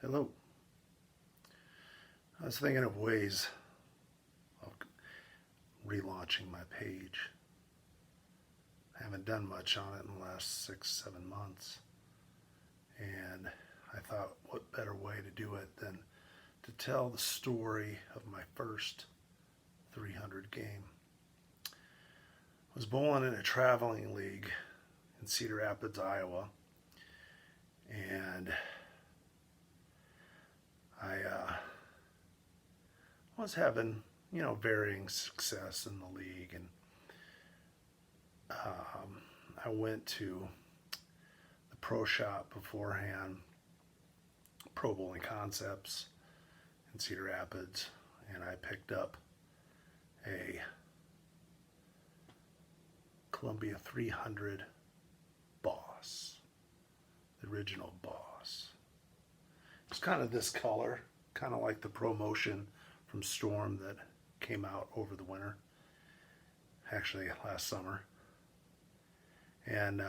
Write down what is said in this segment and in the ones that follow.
Hello. I was thinking of ways of relaunching my page. I haven't done much on it in the last 6, 7 months. And I thought, what better way to do it than to tell the story of my first 300 game. I was bowling in a traveling league in Cedar Rapids, Iowa. And I was having, varying success in the league. And I went to the pro shop beforehand, Pro Bowling Concepts in Cedar Rapids, and I picked up a Columbia 300 Boss, the original Boss. It's kind of this color, kind of like the ProMotion from Storm that came out over the winter, actually last summer. And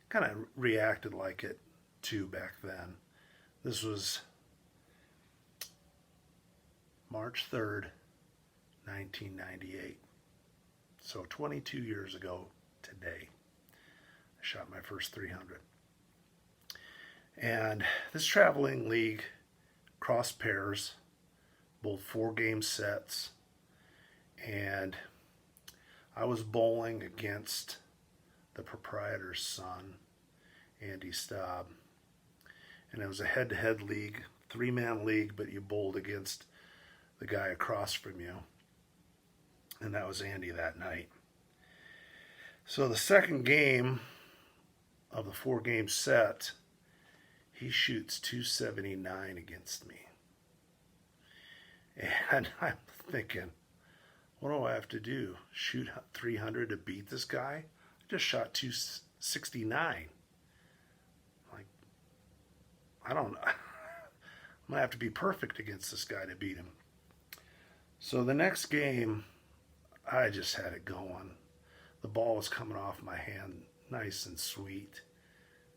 kind of reacted like it too back then. This was March 3rd, 1998. So 22 years ago today, I shot my first 300. And this traveling league, cross pairs, bowled 4-game sets, and I was bowling against the proprietor's son, Andy Staub. And it was a head-to-head league, 3-man league, but you bowled against the guy across from you. And that was Andy that night. So the second game of the 4-game set, he shoots 279 against me. And I'm thinking, what do I have to do? Shoot 300 to beat this guy? I just shot 269. Like, I don't know. I'm going to have to be perfect against this guy to beat him. So the next game, I just had it going. The ball was coming off my hand nice and sweet,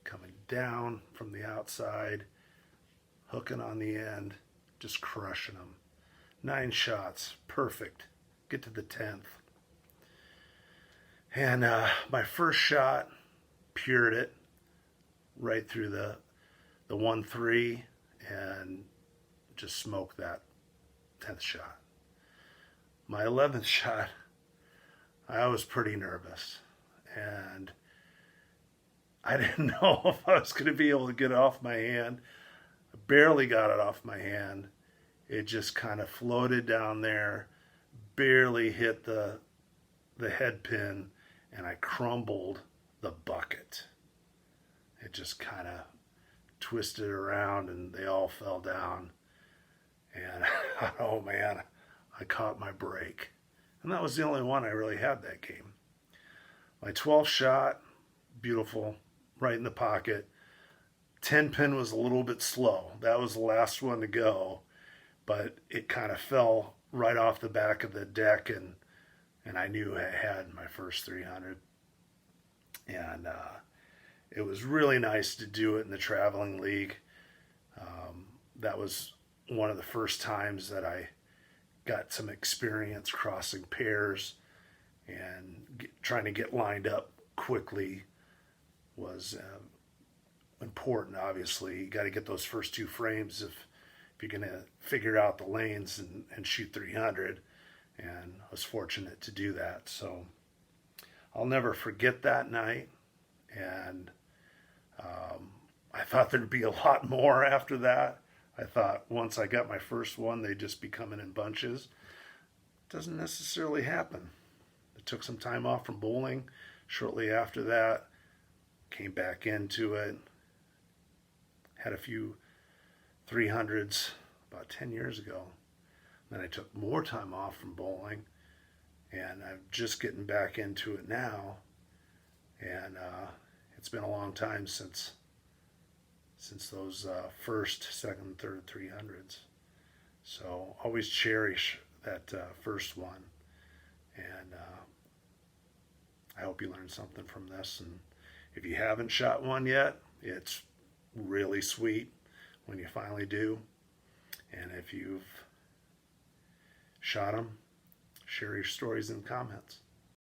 coming down from the outside, hooking on the end, just crushing them. 9 shots, perfect. Get to the 10th. And my first shot, pured it right through the 1-3 and just smoked that 10th shot. My 11th shot, I was pretty nervous. And I didn't know if I was going to be able to get it off my hand. I barely got it off my hand. It just kind of floated down there, barely hit the head pin, and I crumbled the bucket. It just kind of twisted around and they all fell down. And oh man, I caught my break. And that was the only one I really had that game. My 12th shot, beautiful, right in the pocket. 10 pin was a little bit slow. That was the last one to go, but it kind of fell right off the back of the deck, and I knew I had my first 300. And it was really nice to do it in the traveling league. That was one of the first times that I got some experience crossing pairs, and trying to get lined up quickly was important. Obviously, you got to get those first 2 frames if you're going to figure out the lanes and shoot 300. And I was fortunate to do that. So I'll never forget that night. And I thought there'd be a lot more after that. I thought once I got my first one, they'd just be coming in bunches. Doesn't necessarily happen. I took some time off from bowling shortly after that, came back into it, had a few 300s about 10 years ago. Then I took more time off from bowling, and I'm just getting back into it now. And it's been a long time since those first, second, third 300s. So always cherish that first one. And I hope you learned something from this. And if you haven't shot one yet, it's really sweet when you finally do. And if you've shot them, share your stories in the comments.